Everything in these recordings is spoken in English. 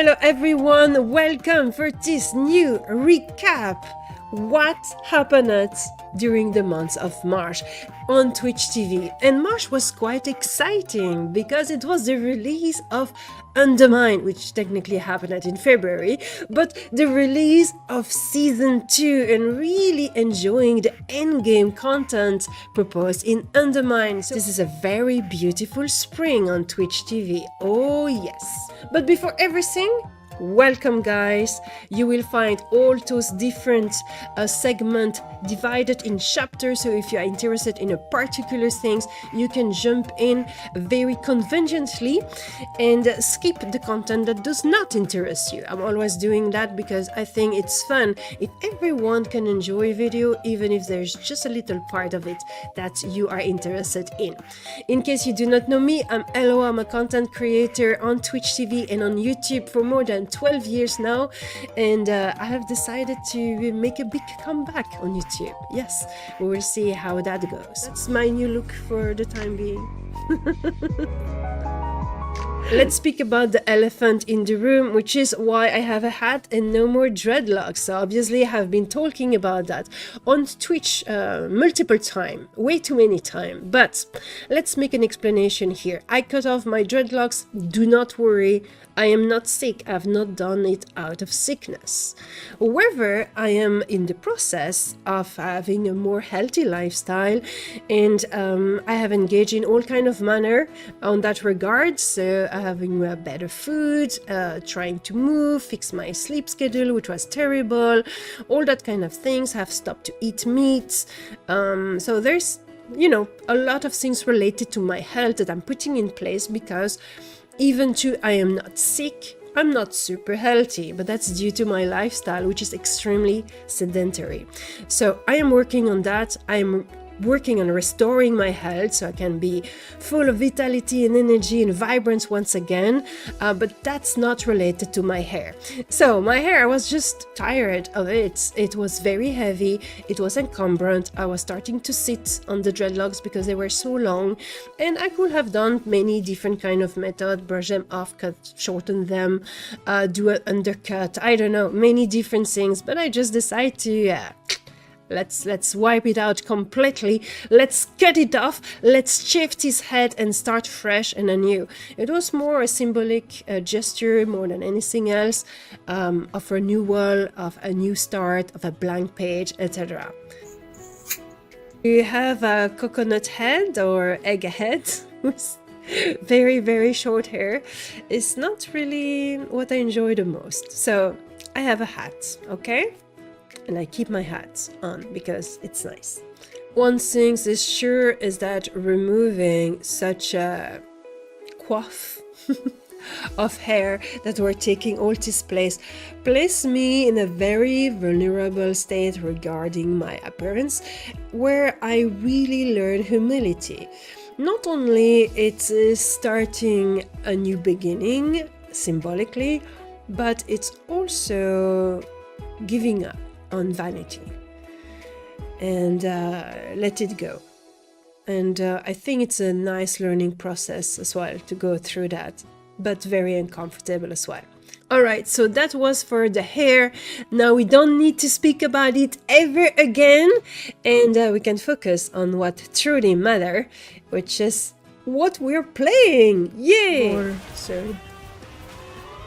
Hello everyone, welcome for this new recap. What happened during the month of March on Twitch TV? And March was quite exciting because it was the release of Undermine, which technically happened in February, but the release of Season 2 and really enjoying the endgame content proposed in Undermine. So this is a very beautiful spring on Twitch TV. Oh yes. But before everything, welcome guys. You will find all those different segments divided in chapters, so if you are interested in a particular things, you can jump in very conveniently and skip the content that does not interest you. I'm always doing that because I think it's fun if everyone can enjoy video, even if there's just a little part of it that you are interested in. In case you do not know me, I'm Elloa. I'm a content creator on Twitch TV and on YouTube for more than 12 years now, and I have decided to make a big comeback on YouTube. Yes, we will see how that goes. That's my new look for the time being. Let's speak about the elephant in the room, which is why I have a hat and no more dreadlocks. So obviously I have been talking about that on Twitch multiple times, way too many times. But let's make an explanation here. I cut off my dreadlocks, do not worry. I am not sick. I have not done it out of sickness. However, I am in the process of having a more healthy lifestyle, and I have engaged in all kind of manner on that regard. So having better food, trying to move, fix my sleep schedule, which was terrible, all that kind of things. Have stopped to eat meat. So there's, you know, a lot of things related to my health that I'm putting in place because even though I am not sick, I'm not super healthy, but that's due to my lifestyle, which is extremely sedentary. So I am working on that. I'm working on restoring my health so I can be full of vitality and energy and vibrance once again, but that's not related to my hair. So my hair, I was just tired of it. It was very heavy, it was encumbrant. I was starting to sit on the dreadlocks because they were so long, and I could have done many different kind of method, brush them off, cut, shorten them, do an undercut, I don't know, many different things, but I just decided to let's wipe it out completely, let's cut it off, let's shift his head and start fresh and anew. It was more a symbolic gesture more than anything else, of a new world, of a new start, of a blank page, etc. You have a coconut head or egg head with very, very short hair. It's not really what I enjoy the most. So I have a hat, okay? And I keep my hat on because it's nice. One thing is sure is that removing such a coif of hair that were taking all this place placed me in a very vulnerable state regarding my appearance, where I really learned humility. Not only it is starting a new beginning symbolically, but it's also giving up on vanity and let it go. And I think it's a nice learning process as well to go through that, but very uncomfortable as well. Alright, so that was for the hair. Now we don't need to speak about it ever again, and we can focus on what truly matters, which is what we're playing. Yay! So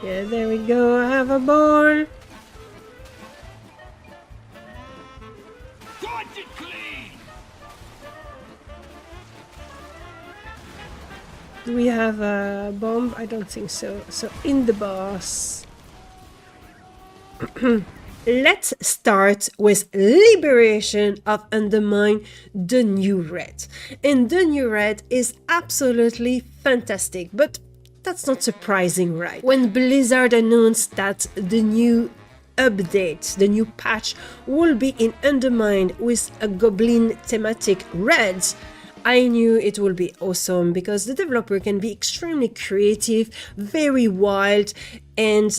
yeah, there we go. I have a ball. Do we have a bomb? I don't think so. So in the boss. Let's start with liberation of Undermine, the new red. And the new red is absolutely fantastic, but that's not surprising, right? When Blizzard announced that the new update, the new patch will be in Undermine with a goblin thematic red, I knew it will be awesome because the developer can be extremely creative, very wild, and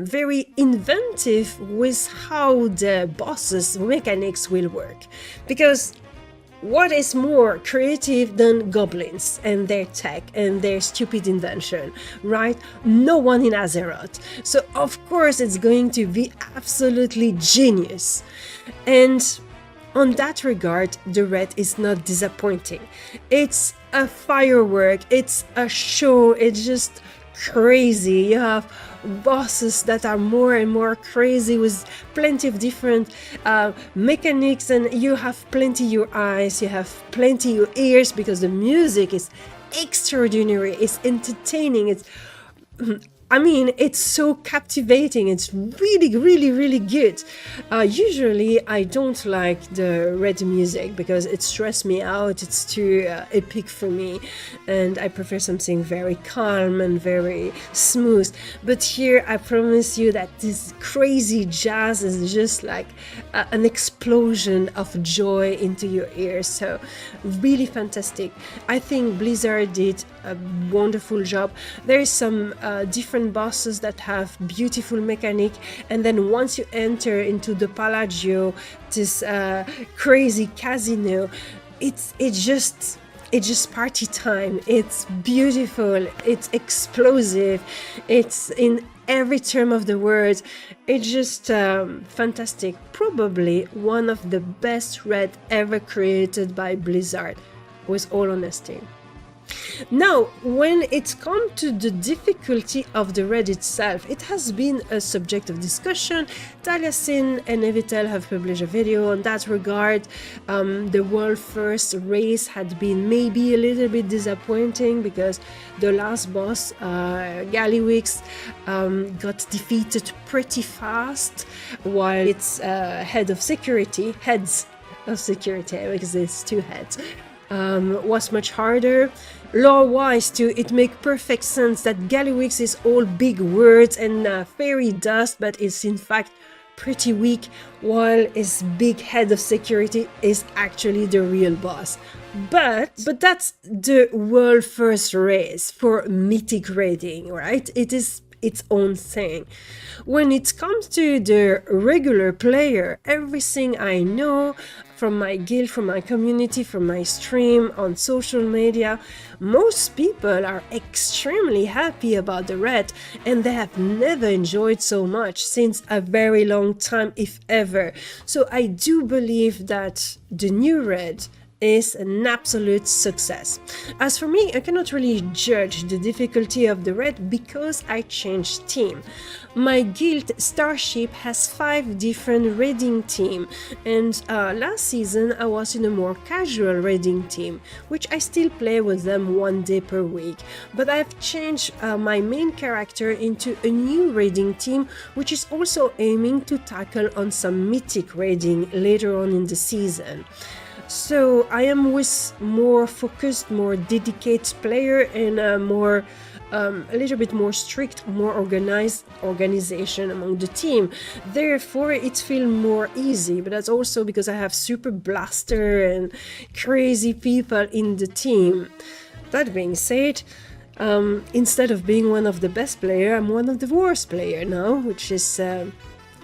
very inventive with how the boss's mechanics will work. Because what is more creative than goblins and their tech and their stupid invention, right? No one in Azeroth. So of course it's going to be absolutely genius. And on that regard, the red is not disappointing. It's a firework, it's a show, it's just crazy. You have bosses that are more and more crazy with plenty of different mechanics, and you have plenty your eyes, you have plenty your ears, because the music is extraordinary, it's entertaining, it's I mean, it's so captivating. It's really, really, really good. Usually, I don't like the red music because it stresses me out. It's too epic for me, and I prefer something very calm and very smooth. But here, I promise you that this crazy jazz is just like an explosion of joy into your ears. So, really fantastic. I think Blizzard did a wonderful job. There is some different bosses that have beautiful mechanic, and then once you enter into the Gallagio, this crazy casino, it's just party time. It's beautiful, it's explosive, it's in every term of the word. It's just fantastic. Probably one of the best red ever created by Blizzard, with all honesty. Now, when it's come to the difficulty of the red itself, it has been a subject of discussion. Taliesin and Evitel have published a video on that regard. The world first race had been maybe a little bit disappointing because the last boss, Gallagio, got defeated pretty fast, while its heads of security, because there's two heads, was much harder. Lore-wise too, it makes perfect sense that Gallagio is all big words and fairy dust, but it's in fact pretty weak, while his big head of security is actually the real boss. But that's the world first race for mythic raiding, right? It is its own thing. When it comes to the regular player, everything I know from my guild, from my community, from my stream, on social media, most people are extremely happy about the red, and they have never enjoyed so much since a very long time, if ever. So I do believe that the new red is an absolute success. As for me, I cannot really judge the difficulty of the red because I changed team. My guild Starship has 5 different raiding teams, and last season I was in a more casual raiding team, which I still play with them 1 day per week. But I've changed my main character into a new raiding team, which is also aiming to tackle on some mythic raiding later on in the season. So I am with more focused, more dedicated player, and a little bit more strict, more organized organization among the team. Therefore, it feels more easy, but that's also because I have super blaster and crazy people in the team. That being said, instead of being one of the best player, I'm one of the worst player now, which is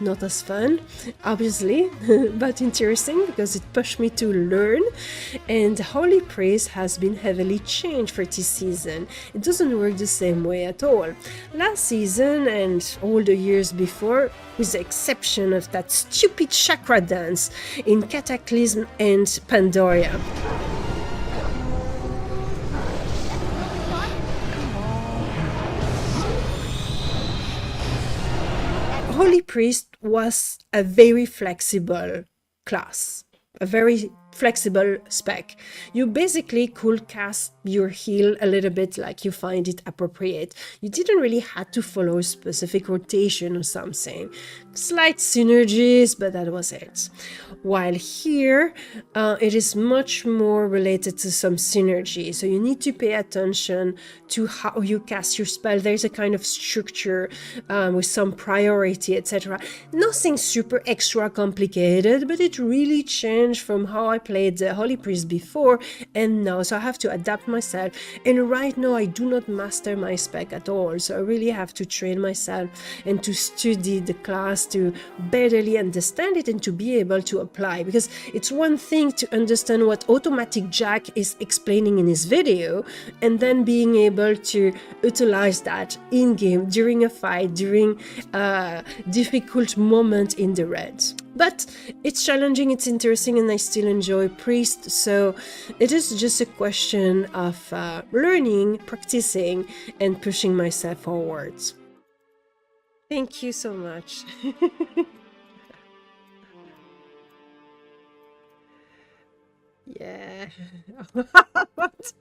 not as fun, obviously, but interesting because it pushed me to learn. And Holy Praise has been heavily changed for this season. It doesn't work the same way at all. Last season and all the years before, with the exception of that stupid chakra dance in Cataclysm and Pandoria, Holy Priest was a very flexible class, a very flexible spec. You basically could cast your heal a little bit like you find it appropriate. You didn't really have to follow a specific rotation or something. Slight synergies, but that was it. While here, it is much more related to some synergy. So you need to pay attention to how you cast your spell. There's a kind of structure with some priority, etc. Nothing super extra complicated, but it really changed from how I played the Holy Priest before and now. So I have to adapt myself, and right now I do not master my spec at all, so I really have to train myself and to study the class to betterly understand it and to be able to apply, because it's one thing to understand what Automatic Jack is explaining in his video and then being able to utilize that in game during a fight, during a difficult moment in the raids. But it's challenging, it's interesting, and I still enjoy Priest, so it is just a question of learning, practicing, and pushing myself forwards. Thank you so much. Yeah. What?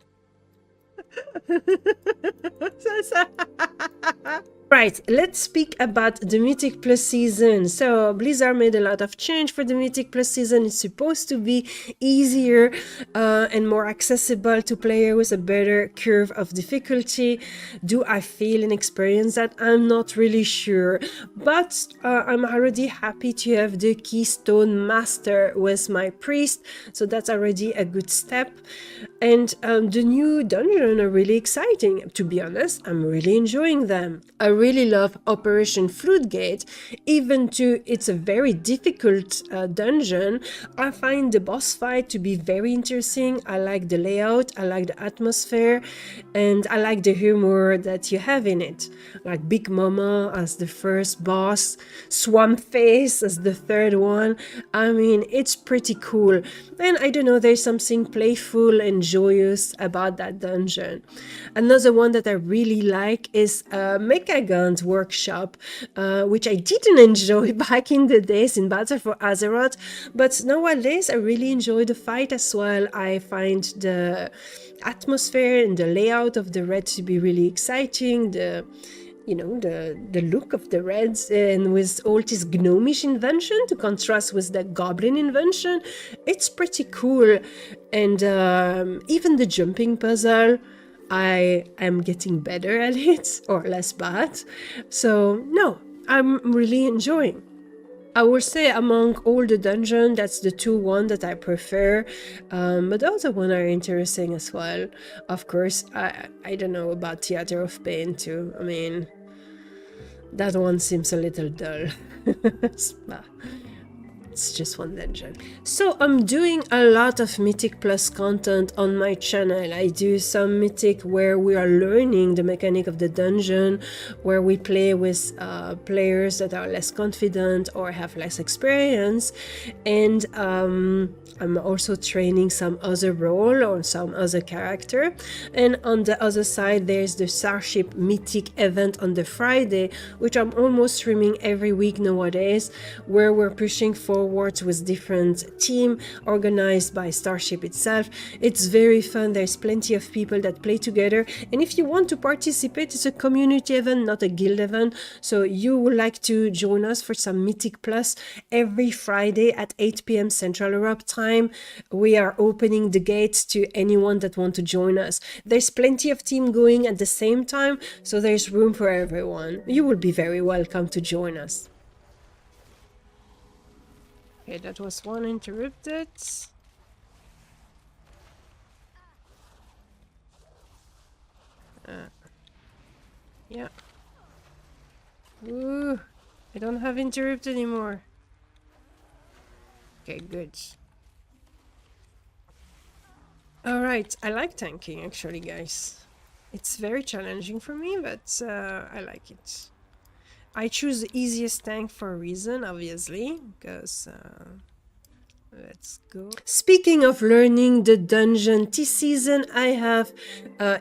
Right, let's speak about the Mythic Plus season. So Blizzard made a lot of change for the Mythic Plus season. It's supposed to be easier and more accessible to players with a better curve of difficulty. Do I feel and experience that? I'm not really sure, but I'm already happy to have the Keystone Master with my Priest, so that's already a good step. And the new dungeon are really exciting. To be honest, I'm really enjoying them. I really love Operation Floodgate, even though it's a very difficult dungeon. I find the boss fight to be very interesting. I like the layout, I like the atmosphere, and I like the humor that you have in it. Like Big Mama as the first boss, Swamp Face as the third one. I mean, it's pretty cool. And I don't know, there's something playful and joyous about that dungeon. Another one that I really like is Mechagant Workshop, which I didn't enjoy back in the days in Battle for Azeroth, but nowadays I really enjoy the fight as well. I find the atmosphere and the layout of the raids to be really exciting. You know, the look of the raids, and with all this gnomish invention to contrast with the goblin invention, it's pretty cool. And even the jumping puzzle, I am getting better at it, or less bad. So no, I'm really enjoying. I would say among all the dungeons, that's the one that I prefer, but the other one are interesting as well. Of course, I don't know about Theater of Pain too. I mean, that one seems a little dull. It's just one dungeon. So I'm doing a lot of Mythic Plus content on my channel. I do some Mythic where we are learning the mechanic of the dungeon, where we play with players that are less confident or have less experience, and I'm also training some other role or some other character. And on the other side, there's the Starship Mythic event on the Friday, which I'm almost streaming every week nowadays, where we're pushing forward with different team organized by Starship itself. It's very fun. There's plenty of people that play together, and if you want to participate, it's a community event, not a guild event. So you would like to join us for some Mythic Plus every Friday at 8 p.m. Central Europe time. We are opening the gates to anyone that want to join us. There's plenty of team going at the same time, so there's room for everyone. You will be very welcome to join us. Okay, that was one interrupted. Yeah. Ooh, I don't have interrupt anymore. Okay, good. Alright, I like tanking actually, guys. It's very challenging for me, but I like it. I choose the easiest tank for a reason, obviously, because let's go. Speaking of learning the dungeon this season, I have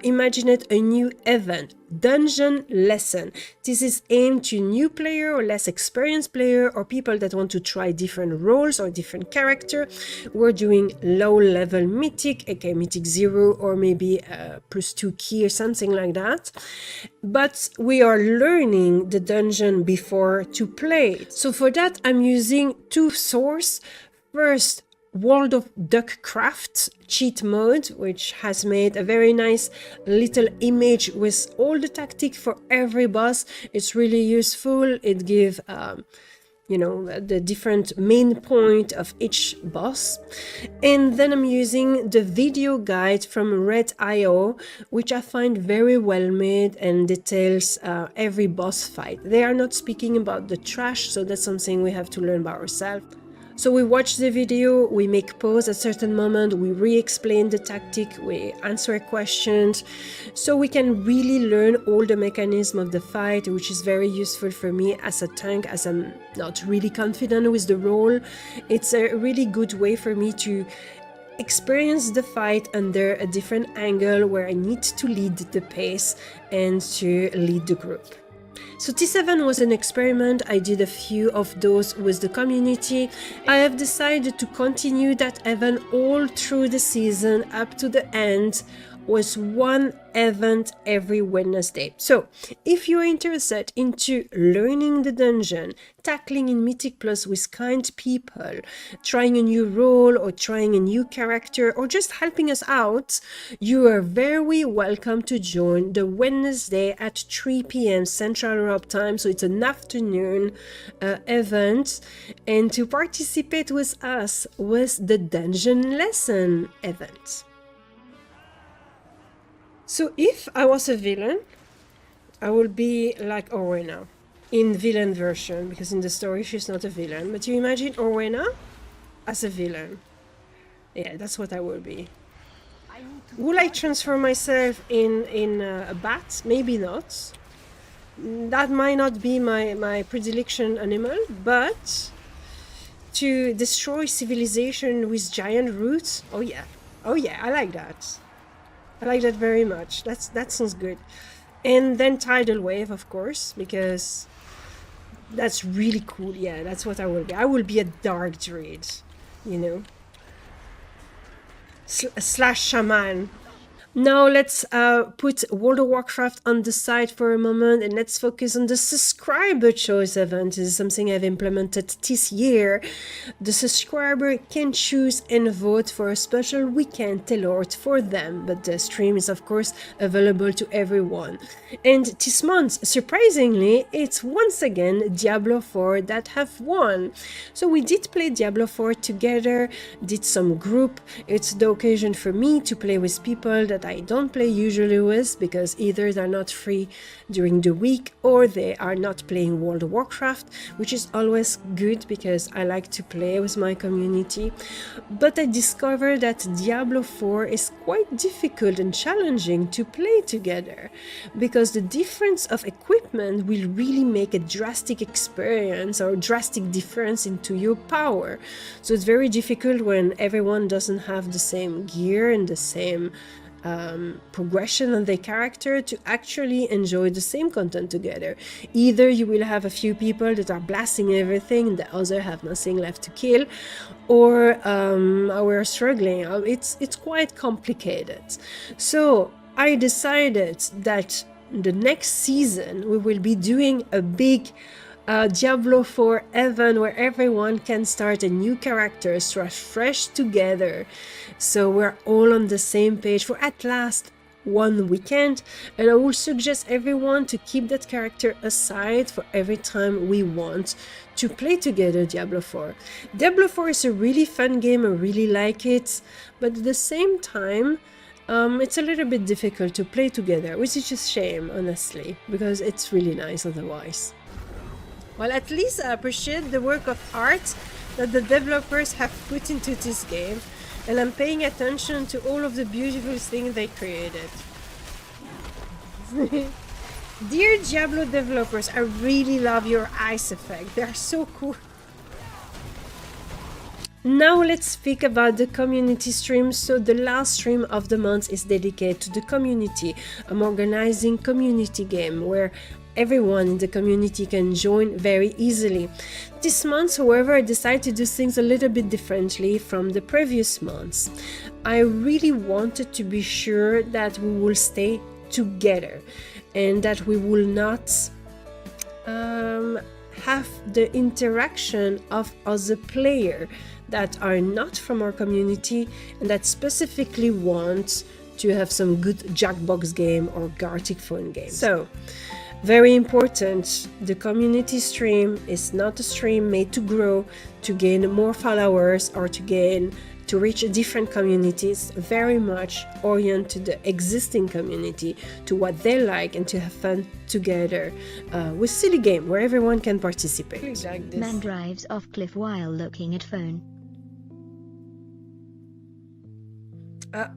imagined a new event, Dungeon Lesson. This is aimed to new player or less experienced player or people that want to try different roles or different character. We're doing low level Mythic, aka Mythic 0, or maybe +2 key or something like that. But we are learning the dungeon before to play. So for that, I'm using two sources. First, World of Duckcraft cheat mode, which has made a very nice little image with all the tactics for every boss. It's really useful. It gives you know, the different main point of each boss. And then I'm using the video guide from Red.io, which I find very well made and details every boss fight. They are not speaking about the trash, so that's something we have to learn by ourselves. So we watch the video, we make pause at certain moment, we re-explain the tactic, we answer questions, so we can really learn all the mechanism of the fight, which is very useful for me as a tank, as I'm not really confident with the role. It's a really good way for me to experience the fight under a different angle where I need to lead the pace and to lead the group. So T7 was an experiment. I did a few of those with the community. I have decided to continue that event all through the season up to the end, with one event every Wednesday. So if you're interested into learning the dungeon, tackling in Mythic Plus with kind people, trying a new role or trying a new character, or just helping us out, you are very welcome to join the Wednesday at 3 p.m. Central Europe time. So it's an afternoon event, and to participate with us with the dungeon lesson event. So if I was a villain, I would be like Orwena in villain version, because in the story she's not a villain. But you imagine Orwena as a villain. Yeah, that's what I will be. Will I transform myself in a bat? Maybe not. That might not be my predilection animal, but to destroy civilization with giant roots, oh yeah. Oh yeah, I like that. I like that very much. That sounds good. And then Tidal Wave, of course, because that's really cool. Yeah, that's what I will be. I will be a dark druid, you know. Slash shaman. Now let's put World of Warcraft on the side for a moment, and let's focus on the subscriber choice event. This is something I've implemented this year. The subscriber can choose and vote for a special weekend tailored for them, but the stream is of course available to everyone. And this month, surprisingly, it's once again Diablo 4 that have won. So we did play Diablo 4 together, did some group. It's the occasion for me to play with people that I don't play usually with, because either they're not free during the week or they are not playing World of Warcraft, which is always good because I like to play with my community. But I discovered that Diablo 4 is quite difficult and challenging to play together, because the difference of equipment will really make a drastic experience or drastic difference into your power. So it's very difficult when everyone doesn't have the same gear and the same progression of their character to actually enjoy the same content together. Either you will have a few people that are blasting everything and the other have nothing left to kill, or we're struggling. It's quite complicated. So I decided that the next season we will be doing a big Diablo 4 event where everyone can start a new character, start fresh together, so we're all on the same page for at last one weekend. And I will suggest everyone to keep that character aside for every time we want to play together Diablo 4. Diablo 4 is a really fun game, I really like it, but at the same time it's a little bit difficult to play together, which is just a shame, honestly, because it's really nice otherwise. Well, at least I appreciate the work of art that the developers have put into this game, and I'm paying attention to all of the beautiful things they created. Dear Diablo developers, I really love your ice effect. They are so cool. Now let's speak about the community stream. So the last stream of the month is dedicated to the community. I'm organizing community game where everyone in the community can join very easily. This month, however, I decided to do things a little bit differently from the previous months. I really wanted to be sure that we will stay together and that we will not have the interaction of other players that are not from our community and that specifically want to have some good Jackbox game or Gartic phone game. So Very important, the community stream is not a stream made to grow, to gain more followers, or to reach different communities. Very much orient to the existing community, to what they like, and to have fun together with silly game where everyone can participate. Like this. Man drives off cliff while looking at phone.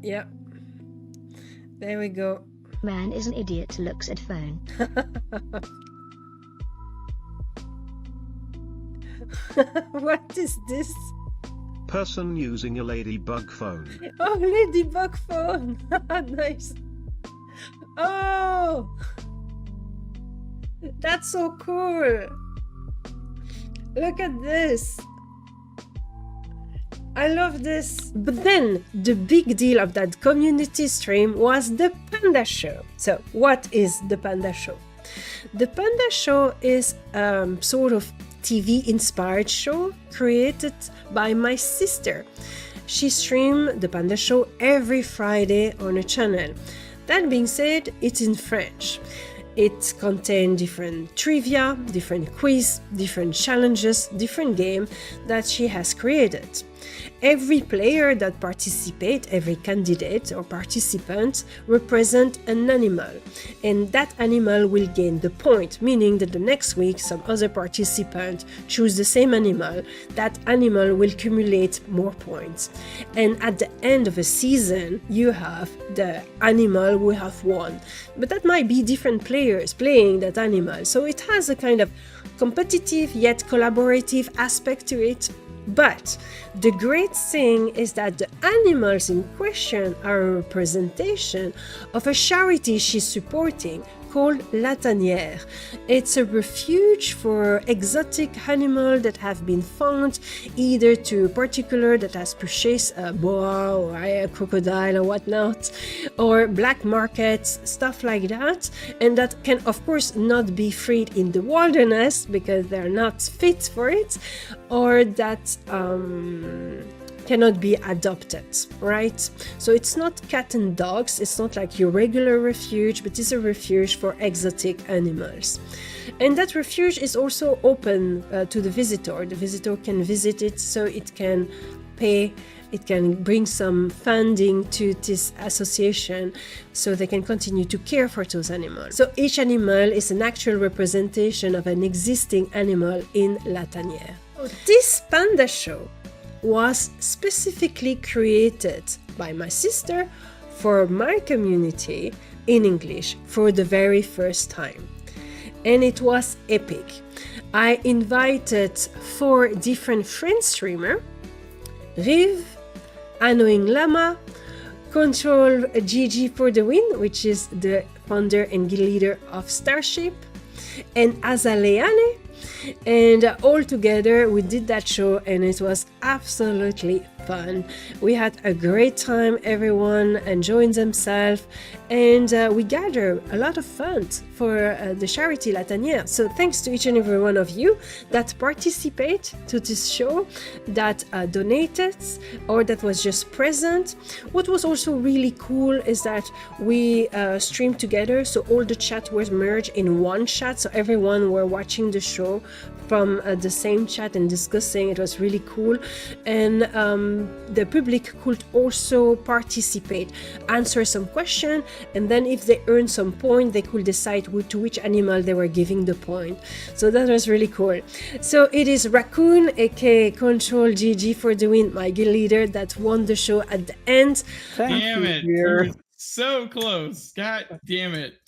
Yeah. There we go. Man is an idiot, looks at phone. What is this? Person using a ladybug phone. Oh, ladybug phone. Nice. Oh, that's so cool. Look at this. I love this. But then the big deal of that community stream was the Panda Show. So what is the Panda Show? The Panda Show is sort of TV inspired show created by my sister. She streams the Panda Show every Friday on a channel. That being said, it's in French. It contains different trivia, different quiz, different challenges, different game that she has created. Every player that participates, every candidate or participant represent an animal, and that animal will gain the point, meaning that the next week some other participant choose the same animal, that animal will accumulate more points. And at the end of a season, you have the animal who have won. But that might be different players playing that animal, so it has a kind of competitive yet collaborative aspect to it. But the great thing is that the animals in question are a representation of a charity she's supporting called LaTaniere. It's a refuge for exotic animals that have been found either to a particular that has purchased a boa or a crocodile or whatnot, or black markets, stuff like that, and that can of course not be freed in the wilderness because they're not fit for it, or that cannot be adopted, right? So it's not cat and dogs, it's not like your regular refuge, but it's a refuge for exotic animals. And that refuge is also open to the visitor. The visitor can visit it, so it can pay, it can bring some funding to this association so they can continue to care for those animals. So each animal is an actual representation of an existing animal in LaTaniere. This Panda Show was specifically created by my sister for my community in English for the very first time. And it was epic. I invited 4 different French streamers, Riv, AnnoyingLlama, CtrlGG for the win, which is the founder and guild leader of Starship, and Azaleane. And all together we did that show, and it was absolutely fun. We had a great time, everyone enjoying themselves, and we gathered a lot of funds for the charity LaTaniere. So thanks to each and every one of you that participate to this show, that donated, or that was just present. What was also really cool is that we streamed together, so all the chat was merged in one chat, so everyone were watching the show from the same chat and discussing. It was really cool. And the public could also participate, answer some question, and then if they earned some point, they could decide to which animal they were giving the point. So that was really cool. So it is Raccoon, aka CtrlGG for the win, my guild leader, that won the show at the end. Damn it, we were so close. God damn it.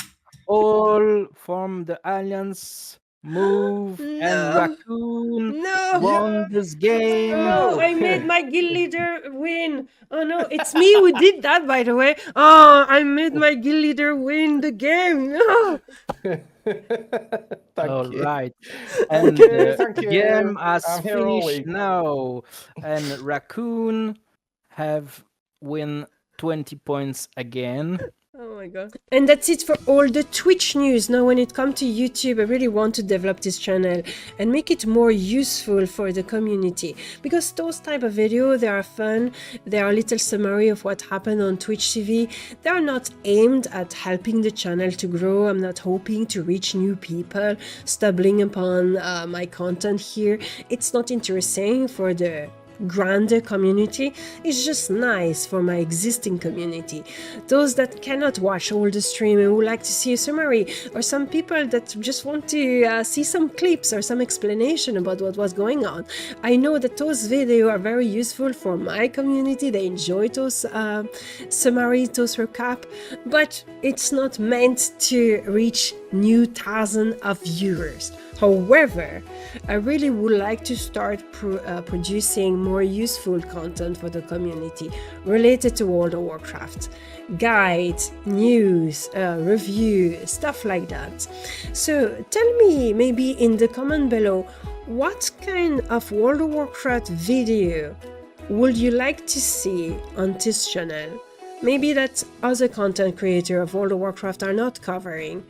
All from the Alliance move, and Raccoon won this game. No, I made my guild leader win. Oh no, it's me who did that, by the way. Oh, I made my guild leader win the game. No. All right, and the game has finished now, and Raccoon have win 20 points again. Oh my my god. And that's it for all the Twitch news. Now when it comes to YouTube, I really want to develop this channel and make it more useful for the community, because those type of videos, they are fun, they are a little summary of what happened on Twitch TV. They are not aimed at helping the channel to grow. I'm not hoping to reach new people, stumbling upon my content here. It's not interesting for the grander community. It's just nice for my existing community, those that cannot watch all the stream and would like to see a summary, or some people that just want to see some clips or some explanation about what was going on. I know that those videos are very useful for my community. They enjoy those summaries, those recap, but it's not meant to reach new thousands of viewers. However, I really would like to start producing more useful content for the community related to World of Warcraft. Guides, news, review, stuff like that. So tell me maybe in the comment below, what kind of World of Warcraft video would you like to see on this channel? Maybe that other content creators of World of Warcraft are not covering.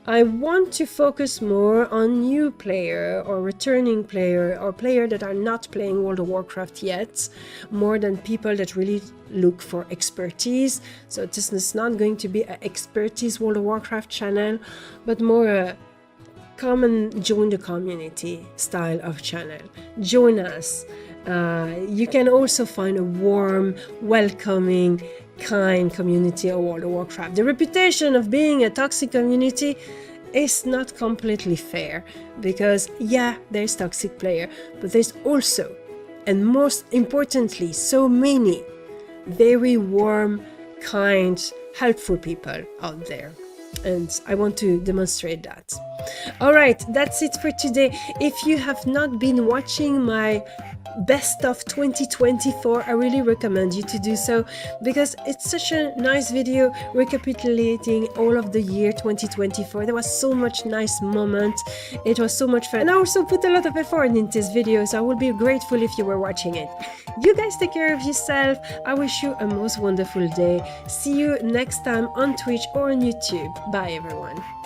I want to focus more on new player or returning player or player that are not playing World of Warcraft yet, more than people that really look for expertise. So this is not going to be an expertise World of Warcraft channel, but more a come and join the community style of channel. Join us. You can also find a warm, welcoming, kind community of World of Warcraft. The reputation of being a toxic community is not completely fair, because yeah, there's toxic player, but there's also, and most importantly, so many very warm, kind, helpful people out there. And I want to demonstrate that. All right, that's it for today. If you have not been watching my best of 2024, I really recommend you to do so, because it's such a nice video recapitulating all of the year 2024. There was so much nice moment, it was so much fun, and I also put a lot of effort in this video, so I would be grateful if you were watching it. You guys take care of yourself. I wish you a most wonderful day. See you next time on Twitch or on YouTube. Bye everyone.